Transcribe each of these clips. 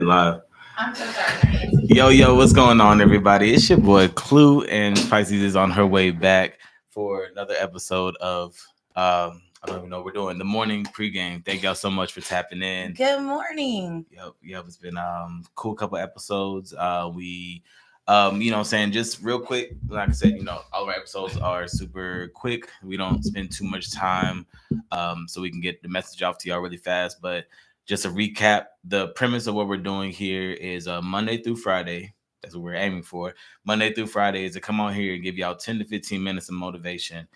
Live. I'm so sorry. Yo, what's going on, everybody? It's your boy Clue, and Pisces is on her way back for another episode of I don't even know what we're doing. The morning pregame. Thank y'all so much for tapping in. Good morning. Yep, it's been cool couple episodes. We what I'm saying, just real quick, like I said, all of our episodes are super quick. We don't spend too much time, so we can get the message off to y'all really fast. But just to recap, the premise of what we're doing here is Monday through Friday. That's what we're aiming for. Monday through Friday is to come on here and give y'all 10 to 15 minutes of motivation.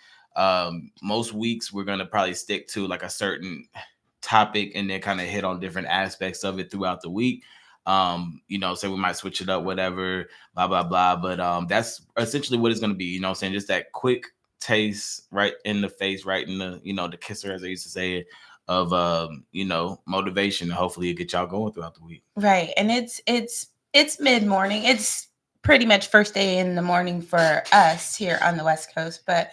Most weeks we're gonna probably stick to like a certain topic and then kind of hit on different aspects of it throughout the week. So we might switch it up, whatever, blah blah blah. But that's essentially what it's gonna be. Saying just that quick taste right in the face, right in the the kisser, as I used to say it, of motivation, and hopefully it get y'all going throughout the week. Right. And it's mid-morning. It's pretty much first day in the morning for us here on the West Coast, but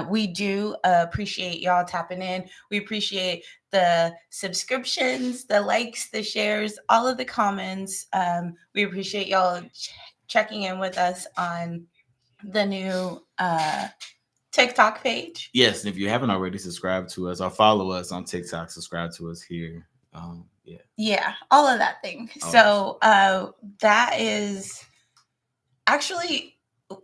we do appreciate y'all tapping in. We appreciate the subscriptions, the likes, the shares, all of the comments. We appreciate y'all checking in with us on the new TikTok page. Yes, and if you haven't already, subscribe to us or follow us on TikTok. Subscribe to us here. Yeah. Yeah, all of that thing. So that is actually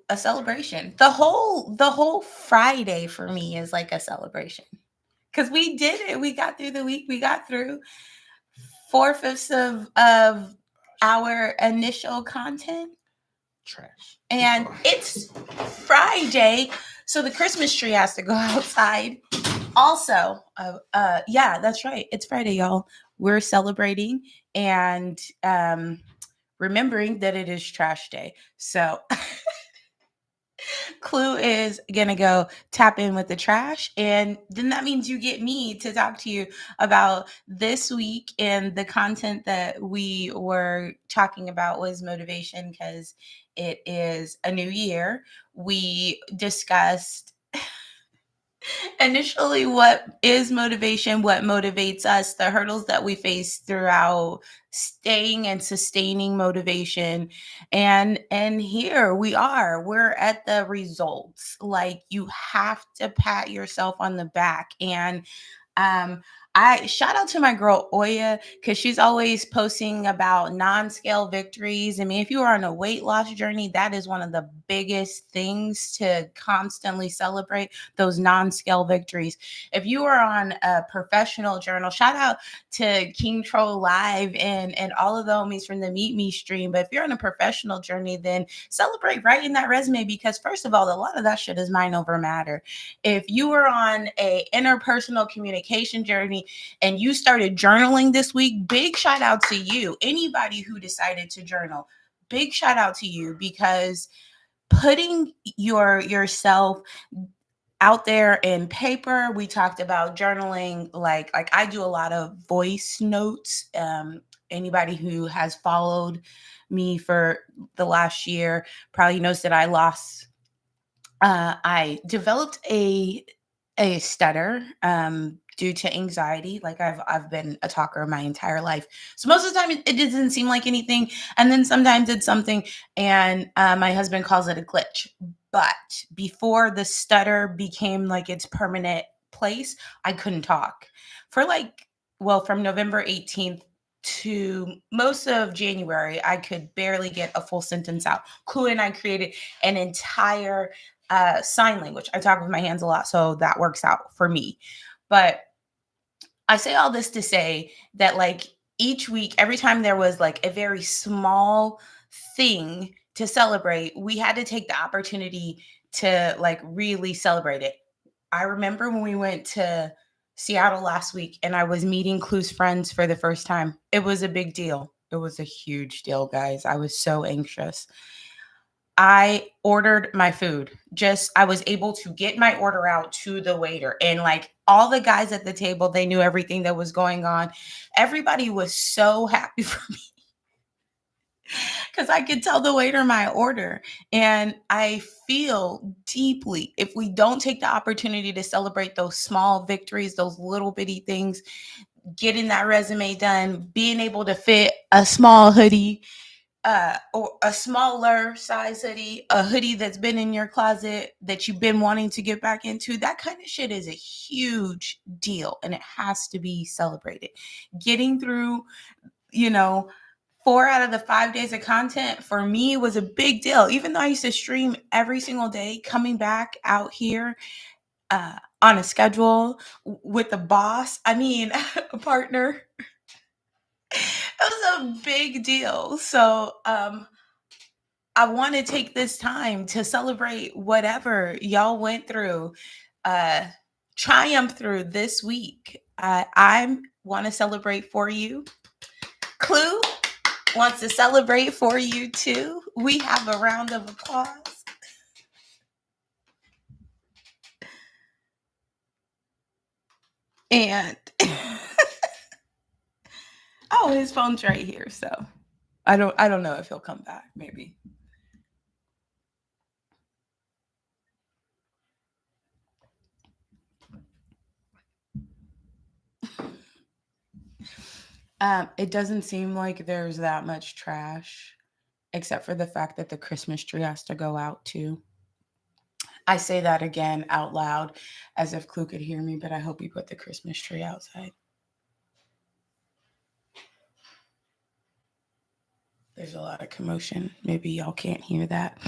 a celebration. The whole Friday for me is like a celebration because we did it. We got through the week. We got through 4/5 of our initial content, Trash. and it's Friday, so the Christmas tree has to go outside. Also, yeah, that's right. It's Friday, y'all. We're celebrating and remembering that it is trash day. So Clue is gonna go tap in with the trash, and then that means you get me to talk to you about this week. And the content that we were talking about was motivation because it is a new year. We discussed initially what is motivation, what motivates us, the hurdles that we face throughout staying and sustaining motivation. And here we are, we're at the results. Like, you have to pat yourself on the back. And um I shout out to my girl Oya because she's always posting about non-scale victories. I mean, if you are on a weight loss journey, that is one of the biggest things to constantly celebrate, those non-scale victories. If you are on a professional journal, shout out to King Troll Live and all of the homies from the Meet Me stream. But if you're on a professional journey, then celebrate writing that resume because first of all, a lot of that shit is mind over matter. If you are on a interpersonal communication journey and you started journaling this week, big shout out to you. Anybody who decided to journal, big shout out to you because putting yourself out there in paper. We talked about journaling, like I do a lot of voice notes. Anybody who has followed me for the last year probably knows that I developed a stutter due to anxiety. Like, I've been a talker my entire life, so most of the time it doesn't seem like anything, and then sometimes it's something. And my husband calls it a glitch. But before the stutter became like its permanent place, I couldn't talk for from November 18th to most of January. I could barely get a full sentence out. Clue and I created an entire sign language. I talk with my hands a lot, so that works out for me. But I say all this to say that, like, each week, every time there was like a very small thing to celebrate, we had to take the opportunity to like really celebrate it. I remember when we went to Seattle last week and I was meeting Clue's friends for the first time. It was a big deal. It was a huge deal, guys. I was so anxious. I ordered my food. I was able to get my order out to the waiter, and like all the guys at the table, they knew everything that was going on. Everybody was so happy for me because I could tell the waiter my order. And I feel deeply if we don't take the opportunity to celebrate those small victories, those little bitty things, getting that resume done, being able to fit a small hoodie, or a smaller size hoodie, a hoodie that's been in your closet that you've been wanting to get back into. That kind of shit is a huge deal and it has to be celebrated. Getting through, 4 out of the 5 days of content for me was a big deal. Even though I used to stream every single day, coming back out here on a schedule with a boss, a partner, it was a big deal. So I want to take this time to celebrate whatever y'all went through, triumph through this week. I want to celebrate for you. Clue wants to celebrate for you too. We have a round of applause. And oh, his phone's right here, so I don't know if he'll come back, maybe. It doesn't seem like there's that much trash, except for the fact that the Christmas tree has to go out too. I say that again out loud as if Clue could hear me, but I hope you put the Christmas tree outside. There's a lot of commotion. Maybe y'all can't hear that.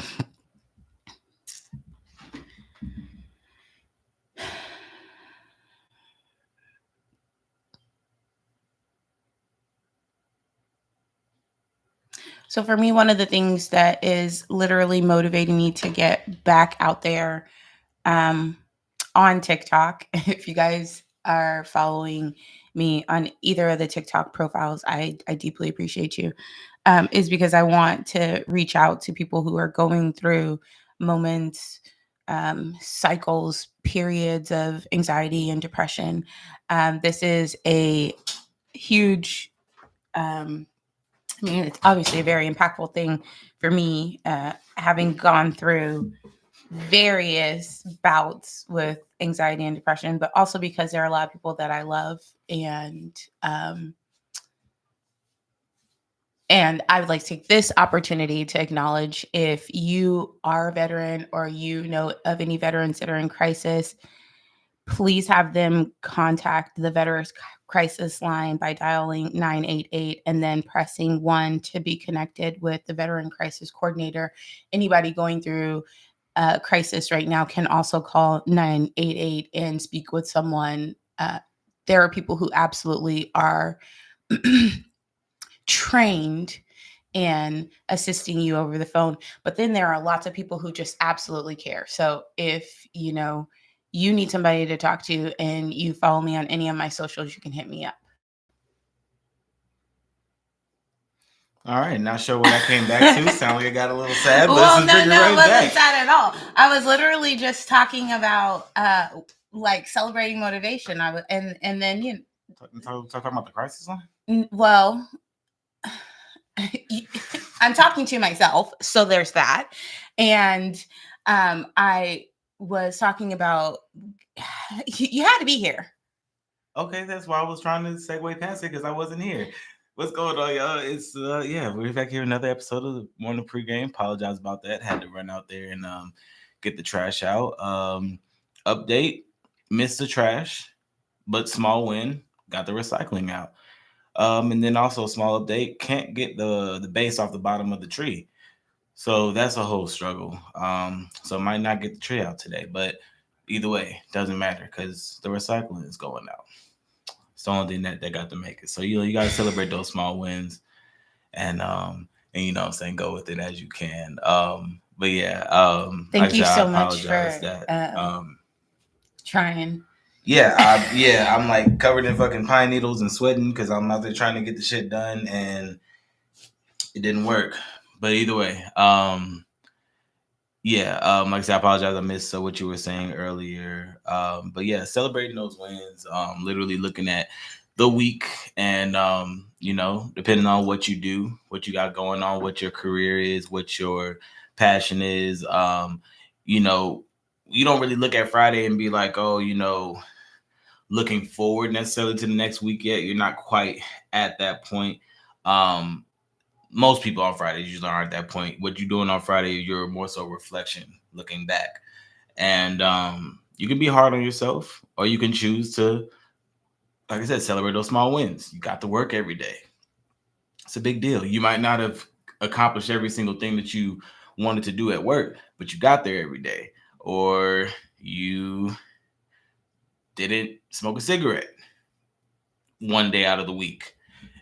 So for me, one of the things that is literally motivating me to get back out there on TikTok, if you guys are following me on either of the TikTok profiles, I deeply appreciate you, is because I want to reach out to people who are going through moments, cycles, periods of anxiety and depression. This is a huge it's obviously a very impactful thing for me, having gone through various bouts with anxiety and depression, but also because there are a lot of people that I love, and I would like to take this opportunity to acknowledge, if you are a veteran or you know of any veterans that are in crisis, please have them contact the Veterans Crisis Line by dialing 988 and then pressing 1 to be connected with the Veteran Crisis Coordinator. Anybody going through a crisis right now can also call 988 and speak with someone. There are people who absolutely are trained in assisting you over the phone, but then there are lots of people who just absolutely care. So if you need somebody to talk to and you follow me on any of my socials, you can hit me up. All right, not sure what I came back to. Sound like I got a little sad, but well, this is no, it wasn't back. sad at all. I was literally just talking about like celebrating motivation. And then talking about the crisis line. Well, I'm talking to myself, so there's that, and I was talking about you had to be here. Okay, that's why I was trying to segue past it, because I wasn't here. What's going on, y'all? It's we're back here, another episode of the morning pregame. Apologize about that. Had to run out there and get the trash out. Update: missed the trash, but small win. Got the recycling out. And then also small update: can't get the base off the bottom of the tree. So that's a whole struggle. So I might not get the tree out today, but either way, doesn't matter because the recycling is going out. It's the only thing that got to make it. So you got to celebrate those small wins, and go with it as you can. But yeah, thank you so much for that, trying. Yeah, I'm like covered in fucking pine needles and sweating because I'm out there trying to get the shit done, and it didn't work. But either way, like I said, I apologize. I missed what you were saying earlier. But yeah, celebrating those wins, literally looking at the week and, depending on what you do, what you got going on, what your career is, what your passion is, you don't really look at Friday and be like, oh, looking forward necessarily to the next week yet. You're not quite at that point. Most people on Fridays usually aren't at that point. What you're doing on Friday, you're more so reflection, looking back. And you can be hard on yourself, or you can choose to, like I said, celebrate those small wins. You got to work every day. It's a big deal. You might not have accomplished every single thing that you wanted to do at work, but you got there every day. Or you didn't smoke a cigarette one day out of the week.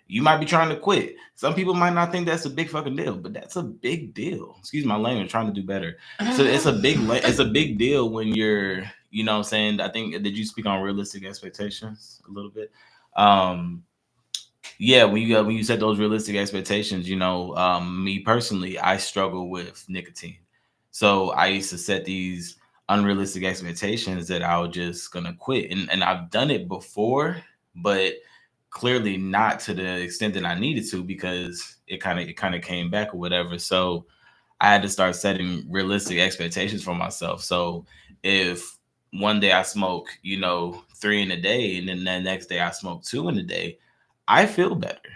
You might be trying to quit. Some people might not think that's a big fucking deal, but that's a big deal. Excuse my language, trying to do better. So it's a big deal when you're, you know what I'm saying? I think, did you speak on realistic expectations a little bit? Yeah, when you set those realistic expectations, me personally, I struggle with nicotine. So I used to set these unrealistic expectations that I was just gonna quit. And I've done it before, but clearly not to the extent that I needed to, because it kind of came back or whatever. So I had to start setting realistic expectations for myself. So if one day I smoke, 3 in a day, and then the next day I smoke 2 in a day, I feel better.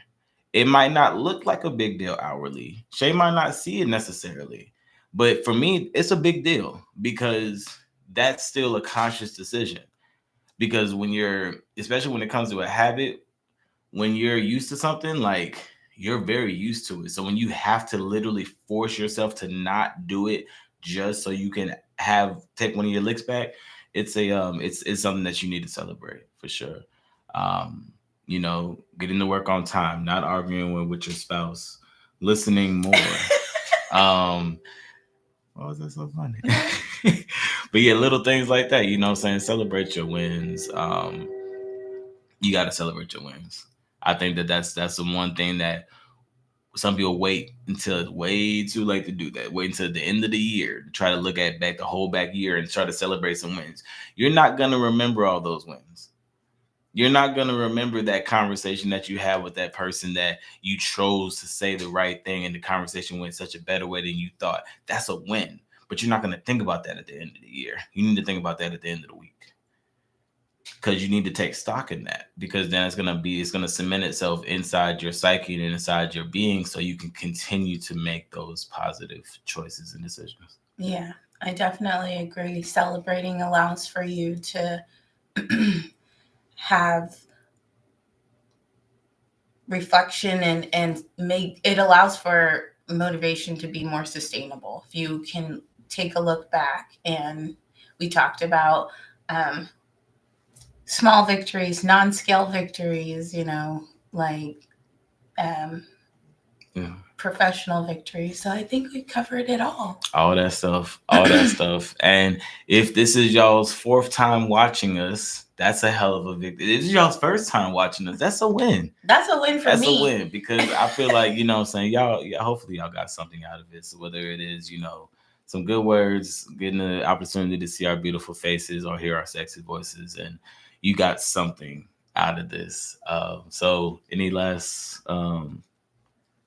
It might not look like a big deal outwardly. Shay might not see it necessarily. But for me, it's a big deal because that's still a conscious decision. Because especially when it comes to a habit, when you're used to something, like, you're very used to it. So when you have to literally force yourself to not do it just so you can take one of your licks back, it's something that you need to celebrate for sure. Um, getting to work on time, not arguing with your spouse, listening more. Why was that so funny? But yeah, little things like that, what I'm saying? Celebrate your wins. You got to celebrate your wins. I think that's the one thing that some people wait until it's way too late to do that. Wait until the end of the year to try to look at the whole back year and try to celebrate some wins. You're not going to remember all those wins. You're not going to remember that conversation that you had with that person that you chose to say the right thing and the conversation went such a better way than you thought. That's a win. But you're not going to think about that at the end of the year. You need to think about that at the end of the week. Because you need to take stock in that, because then it's gonna cement itself inside your psyche and inside your being, so you can continue to make those positive choices and decisions. Yeah, I definitely agree. Celebrating allows for you to have reflection and it allows for motivation to be more sustainable. If you can take a look back, and we talked about small victories, non-scale victories, professional victories. So I think we covered it all. All that stuff. And if this is y'all's 4th time watching us, that's a hell of a victory. If this is y'all's 1st time watching us, that's a win. That's a win for me. That's a win, because I feel like, what I'm saying, y'all, hopefully y'all got something out of it. So whether it is, some good words, getting the opportunity to see our beautiful faces or hear our sexy voices, and you got something out of this. So any last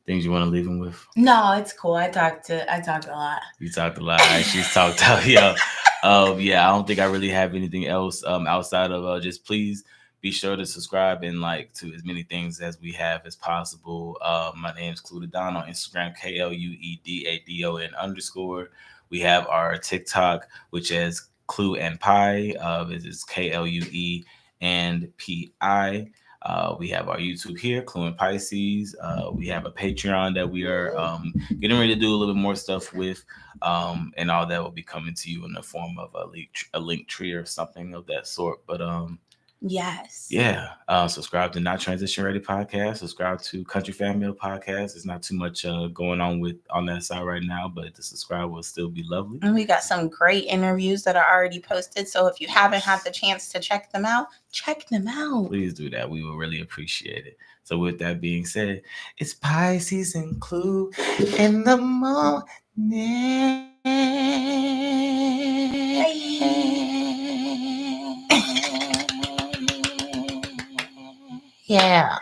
things you want to leave them with? No, it's cool. I talked a lot. You talked a lot. She's talked out. Yeah. I don't think I really have anything else outside of just please be sure to subscribe and like to as many things as we have as possible. My name's Cluedadon on Instagram, KLUEDADON_. We have our TikTok, which is Clue and Pie. It is KLUE and PI. We have our YouTube here, Clue and Pisces. We have a Patreon that we are getting ready to do a little bit more stuff with, and all that will be coming to you in the form of a link tree or something of that sort. But yes, yeah. Subscribe to Not Transition Ready podcast. Subscribe to Country Fan Mail podcast. There's not too much going on that side right now, but the subscribe will still be lovely. And we got some great interviews that are already posted. So if you haven't had the chance to check them out, check them out. Please do that. We will really appreciate it. So with that being said, it's Pisces and Clue in the morning. Yeah.